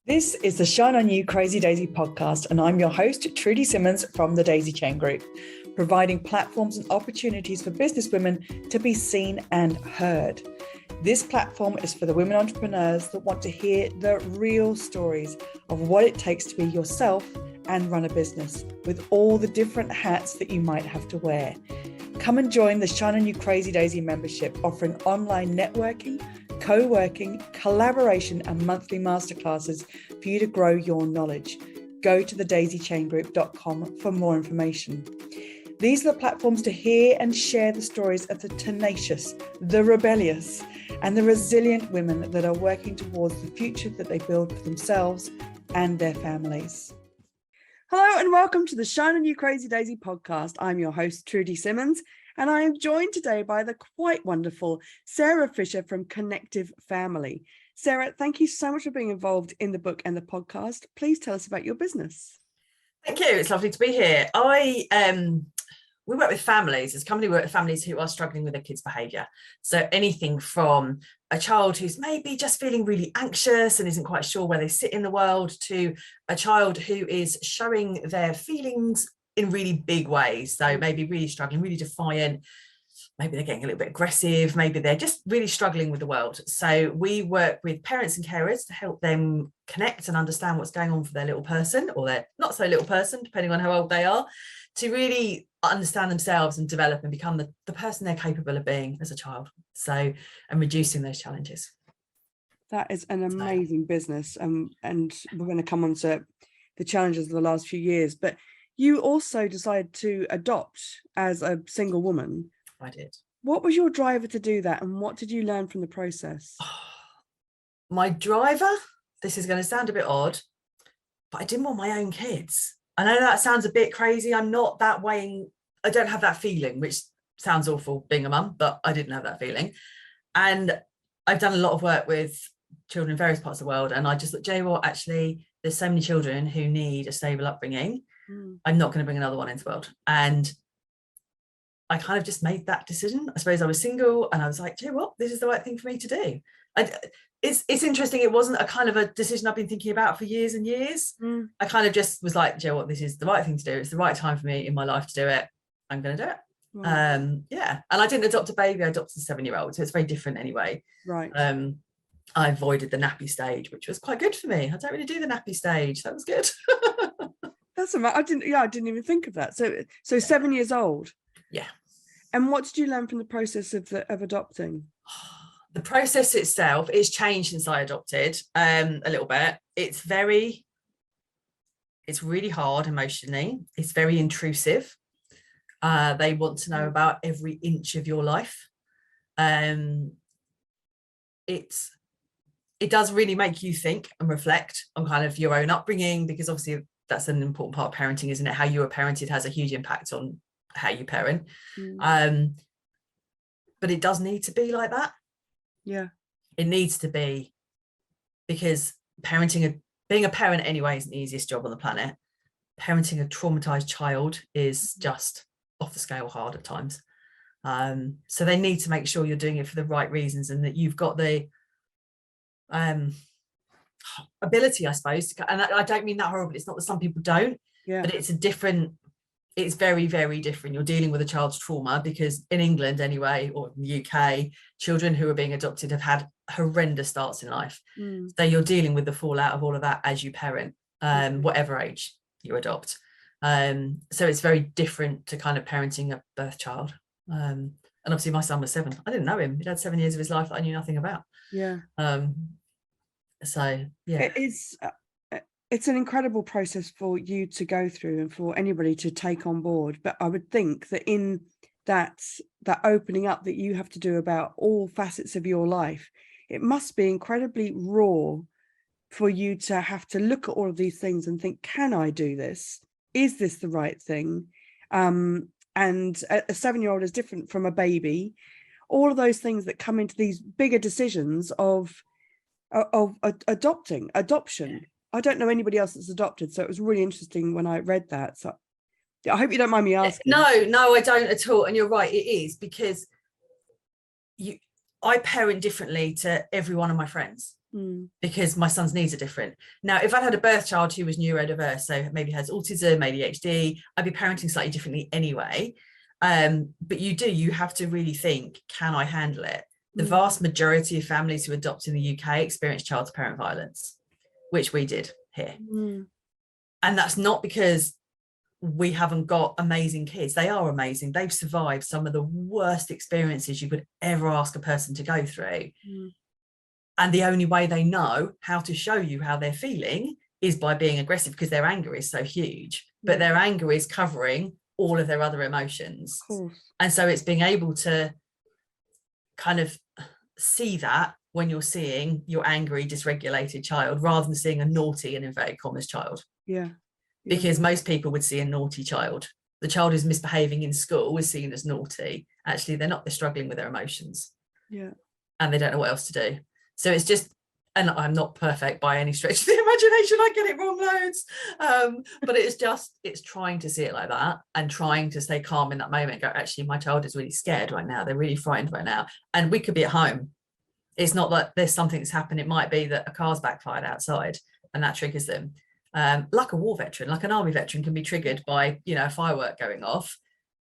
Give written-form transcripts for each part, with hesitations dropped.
This is the Shine On You Crazy Daisy podcast, and I'm your host, Trudy Simmons from the Daisy Chain Group, providing platforms and opportunities for businesswomen to be seen and heard. This platform is for the women entrepreneurs that want to hear the real stories of what it takes to be yourself and run a business with all the different hats that you might have to wear. Come and join the Shine On You Crazy Daisy membership, offering online networking, co-working, collaboration and monthly masterclasses for you to grow your knowledge. Go to thedaisychaingroup.com for more information. These are the platforms to hear and share the stories of the tenacious, the rebellious, and the resilient women that are working towards the future that they build for themselves and their families. Hello and welcome to the Shine On You Crazy Daisy podcast. I'm your host, Trudy Simmons, and I am joined today by the quite wonderful Sarah Fisher from Connective Family. Sarah, thank you so much for being involved in the book and the podcast. Please tell us about your business. Thank you. It's lovely to be here. We work with families. As a company, we work with families who are struggling with their kids' behaviour. So anything from a child who's maybe just feeling really anxious and isn't quite sure where they sit in the world, to a child who is showing their feelings in really big ways. So maybe really struggling, really defiant. Maybe they're getting a little bit aggressive. Maybe they're just really struggling with the world. So we work with parents and carers to help them connect and understand what's going on for their little person, or their not so little person, depending on how old they are, to really understand themselves and develop and become the person they're capable of being as a child. So, and reducing those challenges. That is an amazing business. And we're going to come on to the challenges of the last few years. But you also decided to adopt as a single woman. I did. What was your driver to do that, and what did you learn from the process? My driver, this is going to sound a bit odd, but I didn't want my own kids. I know that sounds a bit crazy. I'm not that way. I don't have that feeling, which sounds awful being a mum, but I didn't have that feeling. And I've done a lot of work with children in various parts of the world. And I just thought, Jay, what, actually, there's so many children who need a stable upbringing. I'm not going to bring another one into the world. And I kind of just made that decision. I suppose I was single and I was like, do you know what? This is the right thing for me to do. It's interesting. It wasn't a kind of a decision I've been thinking about for years and years. I kind of just was like, do you know what? This is the right thing to do. It's the right time for me in my life to do it. I'm going to do it. Wow. Yeah. And I didn't adopt a baby. I adopted a 7-year-old. So it's very different anyway. Right. I avoided the nappy stage, which was quite good for me. I don't really do the nappy stage. That was good. That's amazing. I didn't even think of that. So 7 years old. Yeah. And what did you learn from the process of adopting? The process itself is changed since I adopted a little bit. It's really hard emotionally. It's very intrusive. They want to know about every inch of your life. It does really make you think and reflect on kind of your own upbringing, because obviously that's an important part of parenting, isn't it? How you were parented has a huge impact on how you parent. But it does need to be like that. Yeah, it needs to be, because being a parent anyway isn't the easiest job on the planet. Parenting a traumatized child is just off the scale hard at times. So they need to make sure you're doing it for the right reasons, and that you've got the ability, I suppose, and I don't mean that horrible. It's not that some people don't, but it's very, very different. You're dealing with a child's trauma, because in England anyway, or in the UK, children who are being adopted have had horrendous starts in life. So you're dealing with the fallout of all of that as you parent, whatever age you adopt. So it's very different to kind of parenting a birth child. And obviously my son was 7. I didn't know him. He'd had 7 years of his life that I knew nothing about. Yeah. So yeah. It's an incredible process for you to go through and for anybody to take on board. But I would think that in that opening up that you have to do about all facets of your life, it must be incredibly raw for you to have to look at all of these things and think, can I do this? Is this the right thing? And a 7-year-old is different from a baby. All of those things that come into these bigger decisions of adoption. I don't know anybody else that's adopted, so it was really interesting when I read that. So I hope you don't mind me asking. No, I don't at all. And you're right, it is, because I parent differently to every one of my friends. because my son's needs are different. Now, if I'd had a birth child who was neurodiverse, so maybe has autism, ADHD, I'd be parenting slightly differently anyway. But you have to really think, can I handle it? The vast majority of families who adopt in the UK experience child-to-parent violence, which we did here. And that's not because we haven't got amazing kids. They are amazing. They've survived some of the worst experiences you could ever ask a person to go through. And the only way they know how to show you how they're feeling is by being aggressive, because their anger is so huge, but their anger is covering all of their other emotions. And so it's being able to kind of see that when you're seeing your angry, dysregulated child, rather than seeing a naughty and inverted commas child. Because most people would see a naughty child. The child who's misbehaving in school is seen as naughty. Actually, they're not. They're struggling with their emotions. And they don't know what else to do. So it's just, and I'm not perfect by any stretch of the imagination. I get it wrong loads. But it's trying to see it like that and trying to stay calm in that moment. Go, actually, my child is really scared right now. They're really frightened right now. And we could be at home. It's not that there's something that's happened. It might be that a car's backfired outside and that triggers them. Like a war veteran, like an army veteran can be triggered by, a firework going off,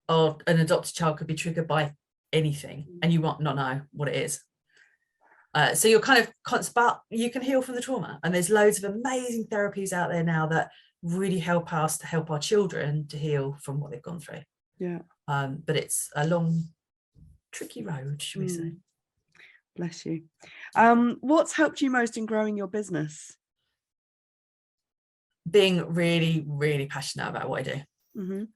or an adopted child could be triggered by anything, and you might not know what it is. So you're kind of, but you can heal from the trauma. And there's loads of amazing therapies out there now that really help us to help our children to heal from what they've gone through. But it's a long, tricky road, should we say. Bless you. What's helped you most in growing your business? Being really, really passionate about what I do.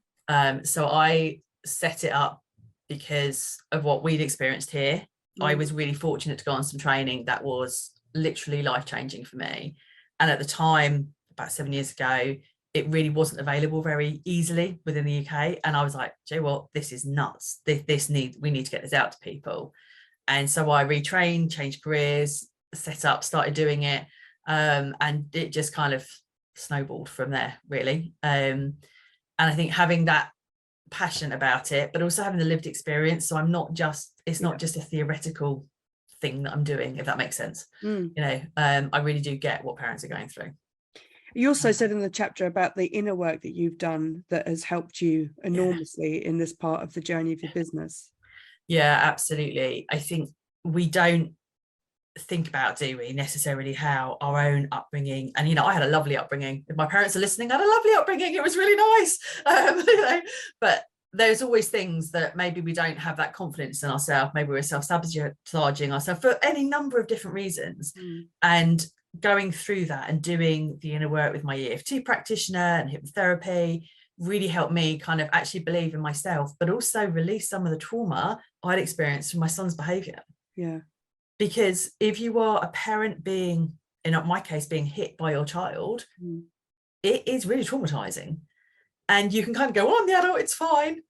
So I set it up because of what we'd experienced here. I was really fortunate to go on some training that was literally life-changing for me. And at the time, about 7 years ago, it really wasn't available very easily within the UK. And I was like, "Do you know what? This is nuts. We need to get this out to people." And so I retrained, changed careers, set up, started doing it. And it just kind of snowballed from there, really. And I think having that passion about it, but also having the lived experience, so it's not just a theoretical thing that I'm doing, if that makes sense. I really do get what parents are going through. You also said in the chapter about the inner work that you've done that has helped you enormously in this part of the journey of your business. Absolutely. I think we don't think about, do we, necessarily how our own upbringing, and I had a lovely upbringing. If my parents are listening, I had a lovely upbringing. It was really nice. But there's always things that maybe we don't have that confidence in ourselves. Maybe we're self-sabotaging ourselves for any number of different reasons. And going through that and doing the inner work with my EFT practitioner and hypnotherapy really helped me kind of actually believe in myself, but also release some of the trauma I'd experienced from my son's behavior. Because if you are a parent being, in my case, being hit by your child, it is really traumatizing. And you can kind of go, "Oh, I'm the adult, it's fine."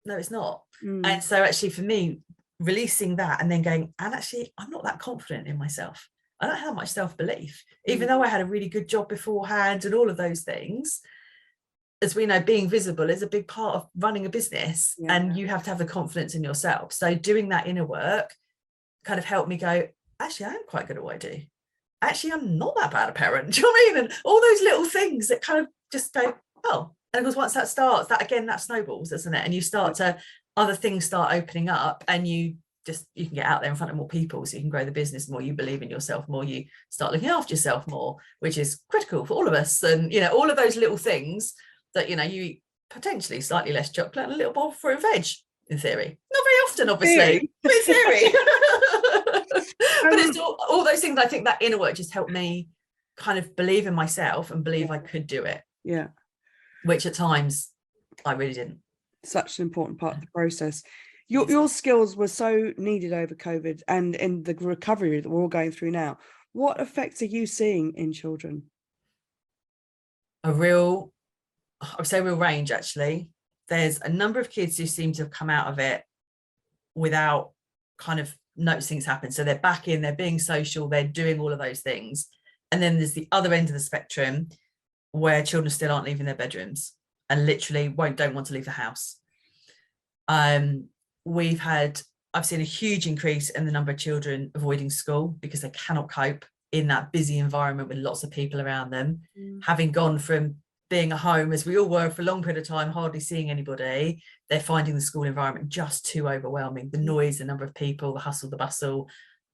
No, it's not. And so actually for me, releasing that and then going, and actually, I'm not that confident in myself. I don't have much self-belief, even though I had a really good job beforehand and all of those things. As we know, being visible is a big part of running a business, and you have to have the confidence in yourself. So doing that inner work kind of helped me go, actually, I am quite good at what I do. Actually, I'm not that bad a parent. Do you know what I mean? And all those little things that kind of just go, oh, and of course, once that starts, that snowballs, doesn't it? And you start to, other things start opening up, and you can get out there in front of more people, so you can grow the business more, you believe in yourself more, you start looking after yourself more, which is critical for all of us. And, all of those little things that, you potentially slightly less chocolate and a little bowl of fruit and veg, in theory. Not very often, obviously, but in theory. But it's all those things. I think that inner work just helped me kind of believe in myself and believe I could do it. Which at times I really didn't. Such an important part of the process. Your skills were so needed over COVID and in the recovery that we're all going through now. What effects are you seeing in children? I would say real range, actually. There's a number of kids who seem to have come out of it without kind of noticing it's happened. So they're back in, they're being social, they're doing all of those things. And then there's the other end of the spectrum where children still aren't leaving their bedrooms and literally don't want to leave the house. I've seen a huge increase in the number of children avoiding school because they cannot cope in that busy environment with lots of people around them, having gone from being at home, as we all were for a long period of time, hardly seeing anybody, they're finding the school environment just too overwhelming. The noise, the number of people, the hustle, the bustle,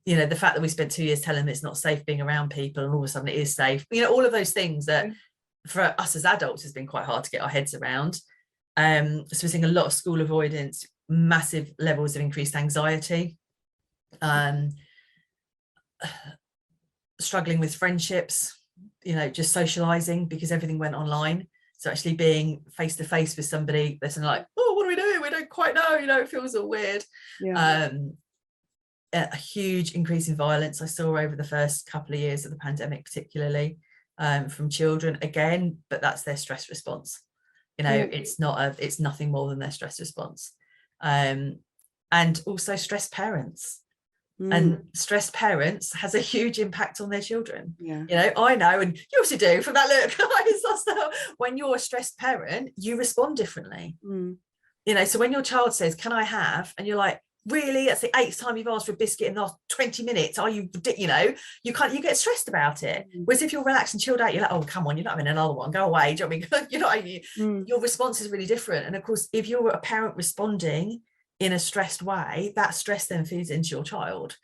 you know, the fact that we spent 2 years telling them it's not safe being around people and all of a sudden it is safe, you know, all of those things that for us as adults has been quite hard to get our heads around. So we're seeing a lot of school avoidance, massive levels of increased anxiety, struggling with friendships, you know, just socializing because everything went online. So actually being face to face with somebody that's like, oh, what do we do? We don't quite know, you know, it feels all weird. A huge increase in violence I saw over the first couple of years of the pandemic, particularly from children again, but that's their stress response. You know, it's nothing more than their stress response. And also stressed parents. And stressed parents has a huge impact on their children. You know, I know, and you also do from that look. When you're a stressed parent, you respond differently. You know, so when your child says, can I have, and you're like, really, that's the 8th time you've asked for a biscuit in the last 20 minutes, are you, you know, you get stressed about it. Whereas if you're relaxed and chilled out, you're like, oh, come on, you're not having another one, go away. Do you know what I mean? You know, your response is really different. And of course, if you're a parent responding in a stressed way, that stress then feeds into your child.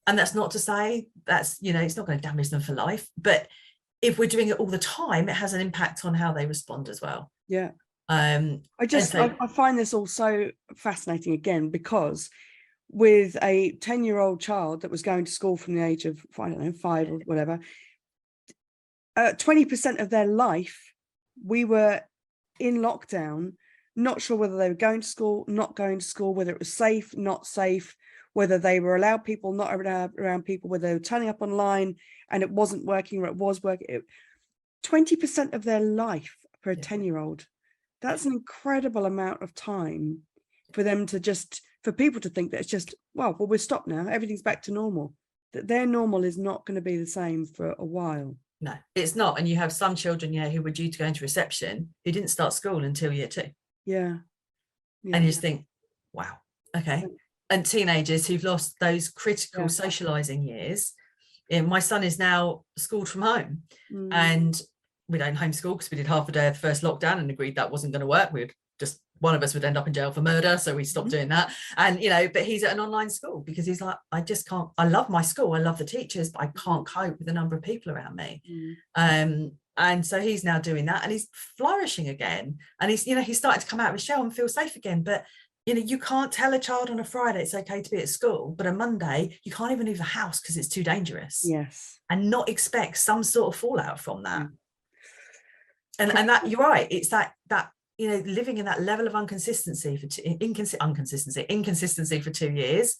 And that's not to say that's, you know, it's not going to damage them for life, but if we're doing it all the time, it has an impact on how they respond as well. I find this all so fascinating again, because with a 10-year-old child that was going to school from the age of, I don't know, 5 or whatever, 20% of their life we were in lockdown, not sure whether they were going to school, not going to school, whether it was safe, not safe, whether they were allowed people, not around people, whether they were turning up online and it wasn't working or it was working. 20% of their life for a 10-year-old. That's an incredible amount of time for them to just, for people to think that it's just, well, we're stopped now, everything's back to normal. That their normal is not going to be the same for a while. No, it's not. And you have some children, who were due to go into reception who didn't start school until year 2. And you just think, wow, okay. And teenagers who've lost those critical socializing years. My son is now schooled from home, and we don't homeschool because we did half a day of the first lockdown and agreed that wasn't going to work. One of us would end up in jail for murder, so we stopped doing that. And but he's at an online school because he's like, I just can't, I love my school, I love the teachers, but I can't cope with the number of people around me. And so he's now doing that, and he's flourishing again, and he's starting to come out of his shell and feel safe again. But you can't tell a child on a Friday it's okay to be at school, but a Monday you can't even leave the house because it's too dangerous. And not expect some sort of fallout from that. And that, you're right, it's that living in that level of inconsistency for 2 years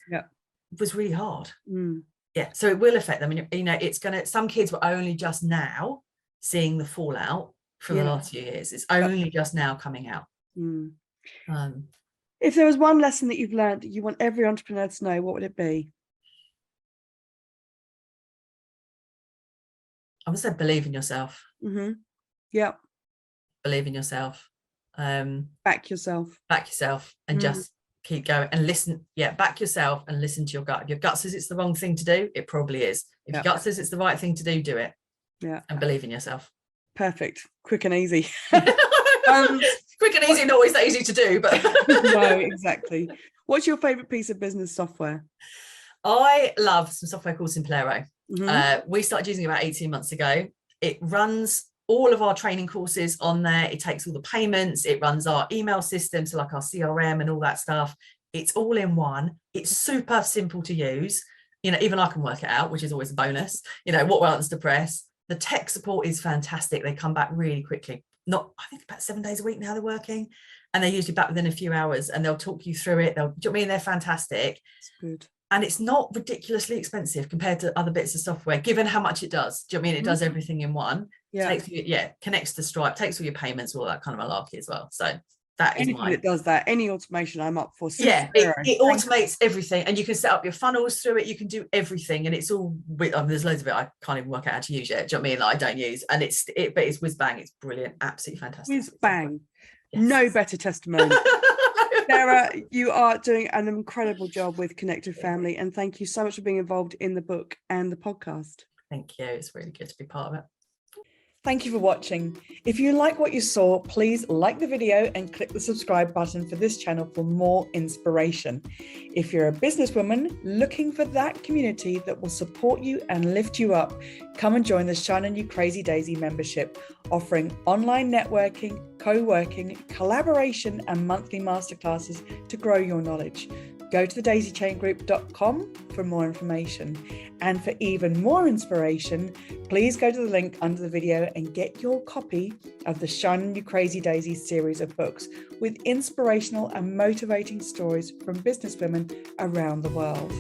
was really hard. So it will affect them. And it's gonna, some kids were only just now seeing the fallout from the last few years. It's only just now coming out. If there was one lesson that you've learned that you want every entrepreneur to know, what would it be? I would say believe in yourself. Believe in yourself. Back yourself and just keep going and listen. Back yourself and listen to your gut. If your gut says it's the wrong thing to do, it probably is. If your gut says it's the right thing to do it. And believe in yourself. Perfect. Quick and easy. Quick and easy, not always that easy to do, but no, exactly. What's your favorite piece of business software? I love some software called Simplero. We started using it about 18 months ago. It runs all of our training courses on there. It takes all the payments. It runs our email system, so like our CRM and all that stuff. It's all in one. It's super simple to use. Even I can work it out, which is always a bonus. What buttons to press. The tech support is fantastic. They come back really quickly. I think about 7 days a week now they're working, and they're usually back within a few hours, and they'll talk you through it. They're fantastic. It's good. And it's not ridiculously expensive compared to other bits of software, given how much it does. Do you know what I mean? It does everything in one. Connects to Stripe, takes all your payments, all that kind of malarkey as well. So that is mine. It does that. Any automation I'm up for. It automates everything, and you can set up your funnels through it. You can do everything, and it's all. There's loads of it I can't even work out how to use yet. Do you know what I mean? Like, I don't use, and but it's whiz bang. It's brilliant, absolutely fantastic. Whiz bang. Yes. No better testimony. Sarah, you are doing an incredible job with Connected Family, and thank you so much for being involved in the book and the podcast. Thank you. It's really good to be part of it. Thank you for watching. If you like what you saw, please like the video and click the subscribe button for this channel for more inspiration. If you're a businesswoman looking for that community that will support you and lift you up, come and join the Shine On You Crazy Daisy membership, offering online networking, co-working, collaboration, and monthly masterclasses to grow your knowledge. Go to thedaisychaingroup.com for more information. And for even more inspiration, please go to the link under the video and get your copy of the Shine On You Crazy Daisy series of books with inspirational and motivating stories from businesswomen around the world.